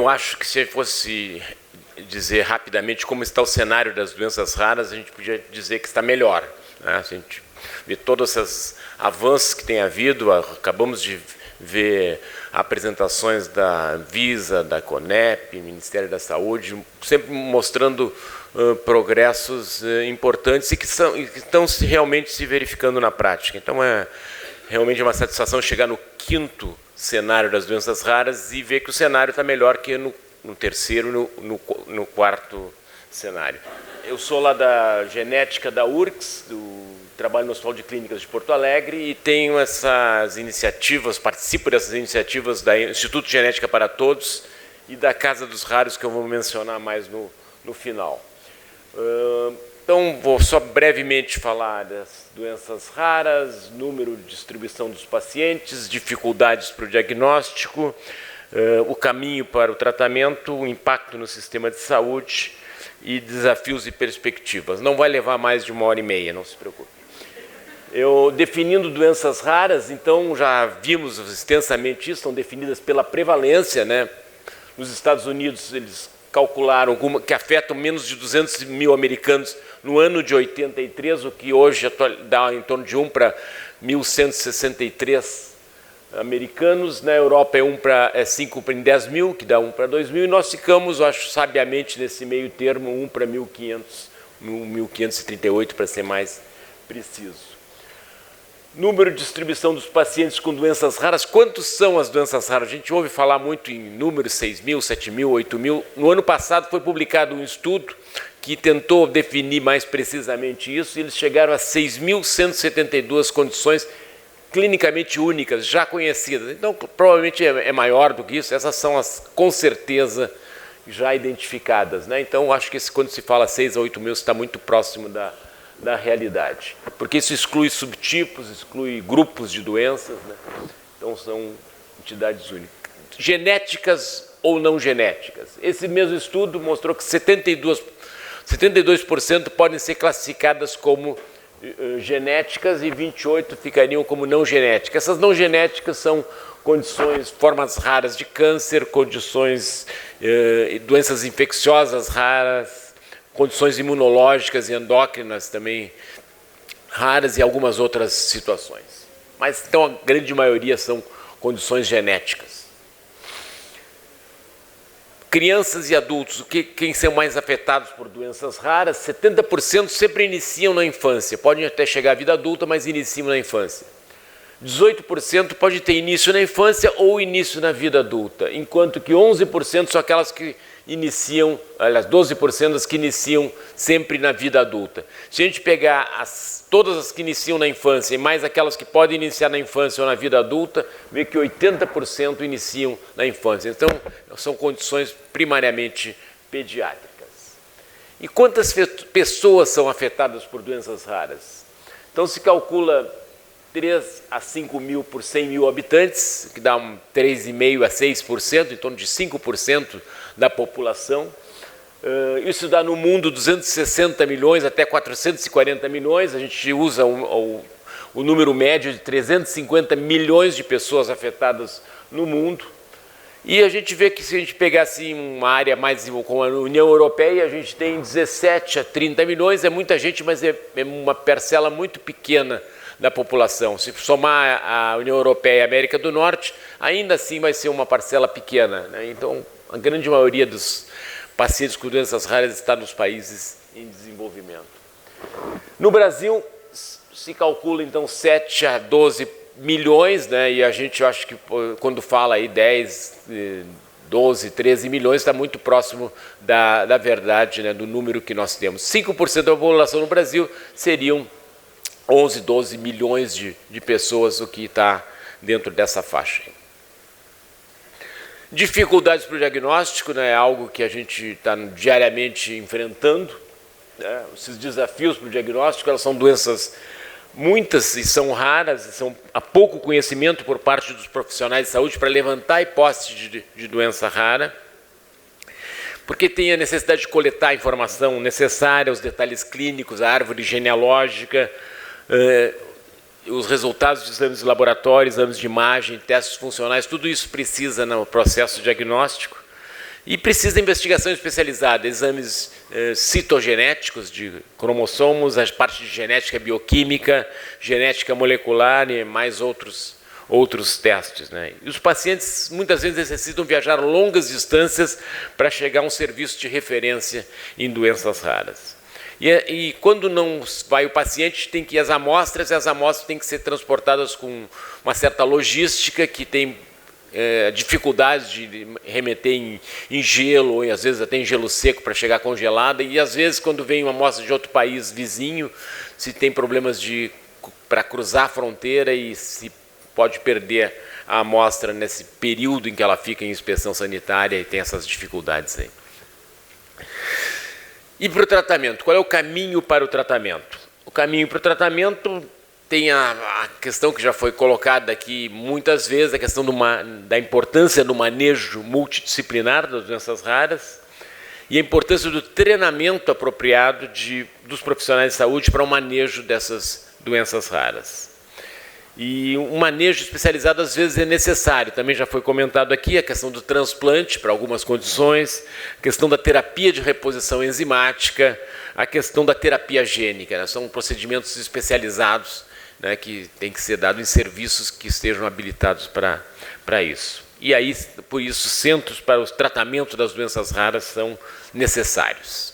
Eu acho que se fosse dizer rapidamente como está o cenário das doenças raras, a gente podia dizer que está melhor, né? Se a gente vê todos esses avanços que tem havido, acabamos de ver apresentações da Anvisa, da CONEP, Ministério da Saúde, sempre mostrando progressos importantes e que estão realmente se verificando na prática. Então, é realmente uma satisfação chegar no 5º cenário das doenças raras e ver que o cenário está melhor que no terceiro e no 4º cenário. Eu sou lá da genética da URCS, trabalho no Hospital de Clínicas de Porto Alegre e tenho essas iniciativas, participo dessas iniciativas do Instituto Genética para Todos e da Casa dos Raros, que eu vou mencionar mais no final. Então, vou só brevemente falar das doenças raras, número de distribuição dos pacientes, dificuldades para o diagnóstico, o caminho para o tratamento, o impacto no sistema de saúde e desafios e perspectivas. Não vai levar mais de 1h30, não se preocupe. Eu definindo doenças raras, então já vimos extensamente isso, são definidas pela prevalência, né? Nos Estados Unidos eles calcularam que afetam menos de 200 mil americanos no ano de 83, o que hoje dá em torno de 1 para 1.163 americanos. Na Europa é 5 para 10 mil, que dá 1 para 2 mil, e nós ficamos, acho, sabiamente nesse meio termo, 1 para 1.538, para ser mais preciso. Número de distribuição dos pacientes com doenças raras. Quantos são as doenças raras? A gente ouve falar muito em números, 6 mil, 7 mil, 8 mil. No ano passado foi publicado um estudo que tentou definir mais precisamente isso, e eles chegaram a 6.172 condições clinicamente únicas, já conhecidas. Então, provavelmente é maior do que isso. Essas são as, com certeza, já identificadas, né? Então, acho que quando se fala 6 a 8 mil, está muito próximo da realidade, porque isso exclui subtipos, exclui grupos de doenças, né? Então são entidades únicas. Genéticas ou não genéticas. Esse mesmo estudo mostrou que 72% podem ser classificadas como genéticas e 28% ficariam como não genéticas. Essas não genéticas são condições, formas raras de câncer, condições, doenças infecciosas raras, condições imunológicas e endócrinas também raras e algumas outras situações. Mas, então, a grande maioria são condições genéticas. Crianças e adultos, quem são mais afetados por doenças raras? 70% sempre iniciam na infância. Podem até chegar à vida adulta, mas iniciam na infância. 18% pode ter início na infância ou início na vida adulta, enquanto que 11% são aquelas que iniciam, aliás, 12% das que iniciam sempre na vida adulta. Se a gente pegar todas as que iniciam na infância e mais aquelas que podem iniciar na infância ou na vida adulta, vê que 80% iniciam na infância. Então, são condições primariamente pediátricas. E quantas pessoas são afetadas por doenças raras? Então, se calcula 3 a 5 mil por 100 mil habitantes, que dá 3,5% a 6%, em torno de 5% da população. Isso dá no mundo 260 milhões até 440 milhões. A gente usa o número médio de 350 milhões de pessoas afetadas no mundo. E a gente vê que se a gente pegasse uma área mais como a União Europeia, a gente tem 17 a 30 milhões, é muita gente, mas é uma parcela muito pequena da população. Se somar a União Europeia e a América do Norte, ainda assim vai ser uma parcela pequena, né? Então, a grande maioria dos pacientes com doenças raras está nos países em desenvolvimento. No Brasil, se calcula, então, 7 a 12 milhões, né? E a gente, acha que quando fala aí 10, 12, 13 milhões, está muito próximo da verdade, né? Do número que nós temos. 5% da população no Brasil seriam 11, 12 milhões de pessoas, o que está dentro dessa faixa. Dificuldades para o diagnóstico, né, é algo que a gente está diariamente enfrentando, né? Esses desafios para o diagnóstico, elas são doenças muitas e são raras, há pouco conhecimento por parte dos profissionais de saúde para levantar a hipótese de doença rara, porque tem a necessidade de coletar a informação necessária, os detalhes clínicos, a árvore genealógica, os resultados de exames de laboratório, exames de imagem, testes funcionais, tudo isso precisa no processo diagnóstico. E precisa de investigação especializada, exames citogenéticos de cromossomos, as partes de genética bioquímica, genética molecular e mais outros testes, né? E os pacientes muitas vezes necessitam viajar longas distâncias para chegar a um serviço de referência em doenças raras. E quando não vai o paciente, tem que ir às amostras, e as amostras têm que ser transportadas com uma certa logística que tem dificuldades de remeter em gelo, ou às vezes até em gelo seco para chegar congelada, e às vezes quando vem uma amostra de outro país vizinho, se tem problemas para cruzar a fronteira e se pode perder a amostra nesse período em que ela fica em inspeção sanitária e tem essas dificuldades aí. E para o tratamento, qual é o caminho para o tratamento? O caminho para o tratamento tem a questão que já foi colocada aqui muitas vezes, a questão da importância do manejo multidisciplinar das doenças raras e a importância do treinamento apropriado dos profissionais de saúde para o manejo dessas doenças raras. E um manejo especializado às vezes é necessário, também já foi comentado aqui a questão do transplante para algumas condições, a questão da terapia de reposição enzimática, a questão da terapia gênica, né? São procedimentos especializados, né, que tem que ser dado em serviços que estejam habilitados para isso. E aí, por isso, centros para o tratamento das doenças raras são necessários.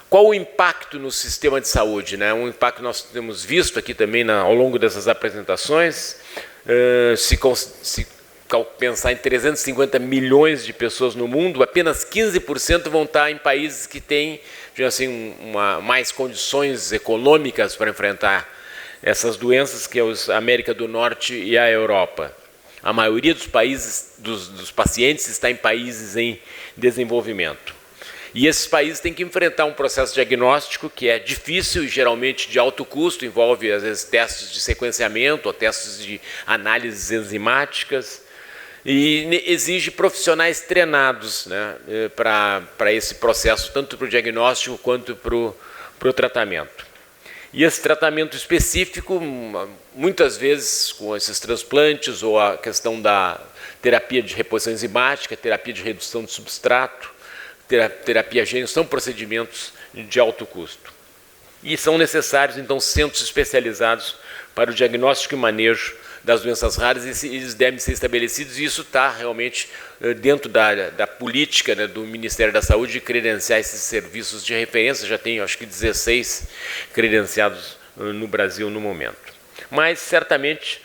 Qual o impacto no sistema de saúde, né? Um impacto que nós temos visto aqui também ao longo dessas apresentações, se pensar em 350 milhões de pessoas no mundo, apenas 15% vão estar em países que têm, assim, mais condições econômicas para enfrentar essas doenças, que é a América do Norte e a Europa. A maioria dos países, dos pacientes, está em países em desenvolvimento. E esses países têm que enfrentar um processo diagnóstico que é difícil e geralmente de alto custo, envolve às vezes testes de sequenciamento ou testes de análises enzimáticas, e exige profissionais treinados, né, para esse processo, tanto para o diagnóstico quanto para o tratamento. E esse tratamento específico, muitas vezes com esses transplantes ou a questão da terapia de reposição enzimática, terapia de redução de substrato, terapia gênica, são procedimentos de alto custo. E são necessários, então, centros especializados para o diagnóstico e manejo das doenças raras, e eles devem ser estabelecidos, e isso está realmente dentro da política, né, do Ministério da Saúde de credenciar esses serviços de referência. Já tem, acho que, 16 credenciados no Brasil no momento. Mas, certamente,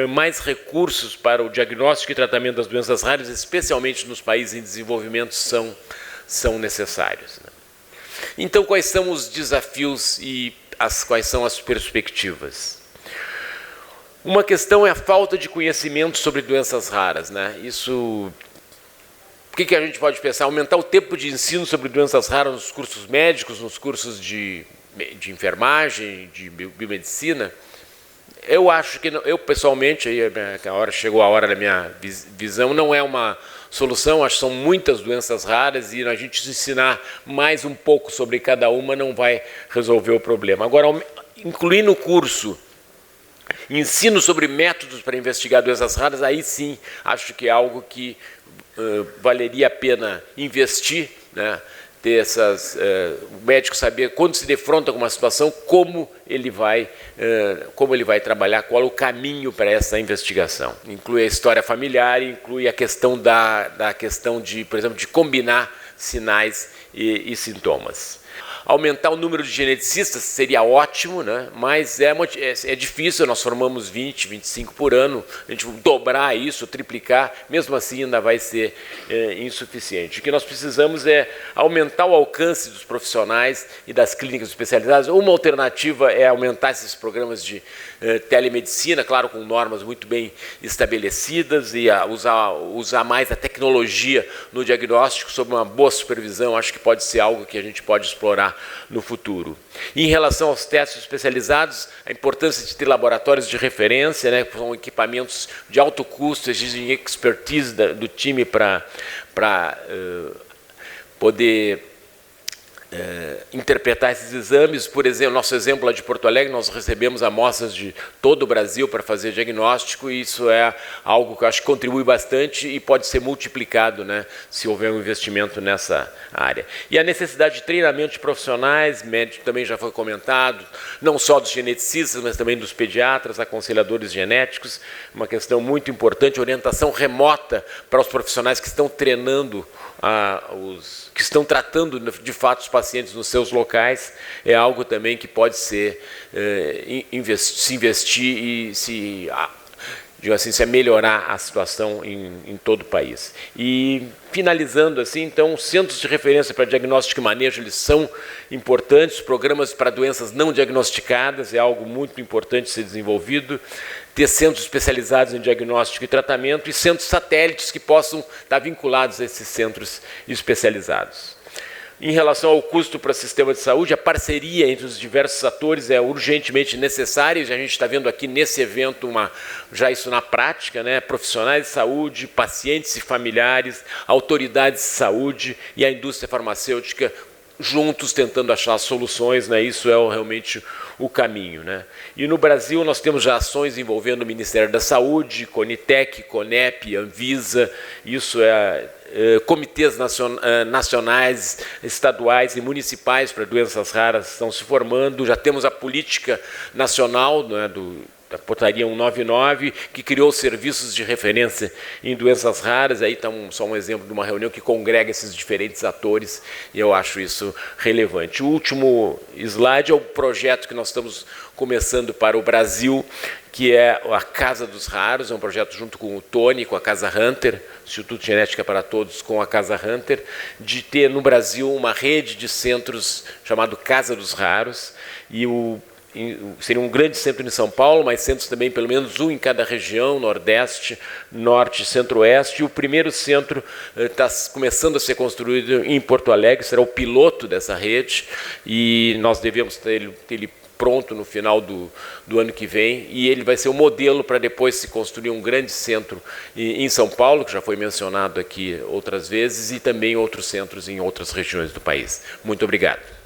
mais recursos para o diagnóstico e tratamento das doenças raras, especialmente nos países em desenvolvimento, são necessários, né? Então, quais são os desafios e quais são as perspectivas? Uma questão é a falta de conhecimento sobre doenças raras, né? Isso, o que a gente pode pensar? Aumentar o tempo de ensino sobre doenças raras nos cursos médicos, nos cursos de enfermagem, de biomedicina. Eu acho que, eu pessoalmente, aí chegou a hora da minha visão, não é uma solução. Acho que são muitas doenças raras e a gente ensinar mais um pouco sobre cada uma não vai resolver o problema. Agora, incluir no curso ensino sobre métodos para investigar doenças raras, aí sim acho que é algo que valeria a pena investir, né? Ter o médico saber, quando se defronta com uma situação, como ele vai trabalhar, qual é o caminho para essa investigação. Inclui a história familiar, inclui a questão da questão de, por exemplo, de combinar sinais e sintomas. Aumentar o número de geneticistas seria ótimo, né? Mas é difícil, nós formamos 20, 25 por ano, a gente dobrar isso, triplicar, mesmo assim ainda vai ser insuficiente. O que nós precisamos é aumentar o alcance dos profissionais e das clínicas especializadas. Uma alternativa é aumentar esses programas de telemedicina, claro, com normas muito bem estabelecidas, e usar mais a tecnologia no diagnóstico sob uma boa supervisão. Acho que pode ser algo que a gente pode explorar no futuro. E em relação aos testes especializados, a importância de ter laboratórios de referência, né, que são equipamentos de alto custo, exigem expertise do time para poder interpretar esses exames. Por exemplo, nosso exemplo lá de Porto Alegre, nós recebemos amostras de todo o Brasil para fazer diagnóstico, e isso é algo que eu acho que contribui bastante e pode ser multiplicado, né, se houver um investimento nessa área. E a necessidade de treinamento de profissionais, médico também já foi comentado, não só dos geneticistas, mas também dos pediatras, aconselhadores genéticos, uma questão muito importante, orientação remota para os profissionais que estão treinando que estão tratando de fato os pacientes nos seus locais, é algo também que pode ser se investir e se melhorar a situação em todo o país. E finalizando assim, então, os centros de referência para diagnóstico e manejo, eles são importantes, programas para doenças não diagnosticadas é algo muito importante ser desenvolvido, ter centros especializados em diagnóstico e tratamento e centros satélites que possam estar vinculados a esses centros especializados. Em relação ao custo para o sistema de saúde, a parceria entre os diversos atores é urgentemente necessária, e a gente está vendo aqui nesse evento já isso na prática, né? Profissionais de saúde, pacientes e familiares, autoridades de saúde e a indústria farmacêutica juntos tentando achar soluções, né? Isso é realmente o caminho, né? E no Brasil nós temos já ações envolvendo o Ministério da Saúde, Conitec, Conep, Anvisa, isso comitês nacionais, estaduais e municipais para doenças raras estão se formando, já temos a política nacional, né, da Portaria 199, que criou serviços de referência em doenças raras. Aí está só um exemplo de uma reunião que congrega esses diferentes atores, e eu acho isso relevante. O último slide é o projeto que nós estamos começando para o Brasil, que é a Casa dos Raros, é um projeto junto com o Tony, com a Casa Hunter, Instituto Genética para Todos com a Casa Hunter, de ter no Brasil uma rede de centros chamado Casa dos Raros, e seria um grande centro em São Paulo, mas centros também, pelo menos um em cada região, Nordeste, Norte e Centro-Oeste. E o primeiro centro está começando a ser construído em Porto Alegre, será o piloto dessa rede, e nós devemos ter ele pronto no final do ano que vem, e ele vai ser o modelo para depois se construir um grande centro em São Paulo, que já foi mencionado aqui outras vezes, e também outros centros em outras regiões do país. Muito obrigado.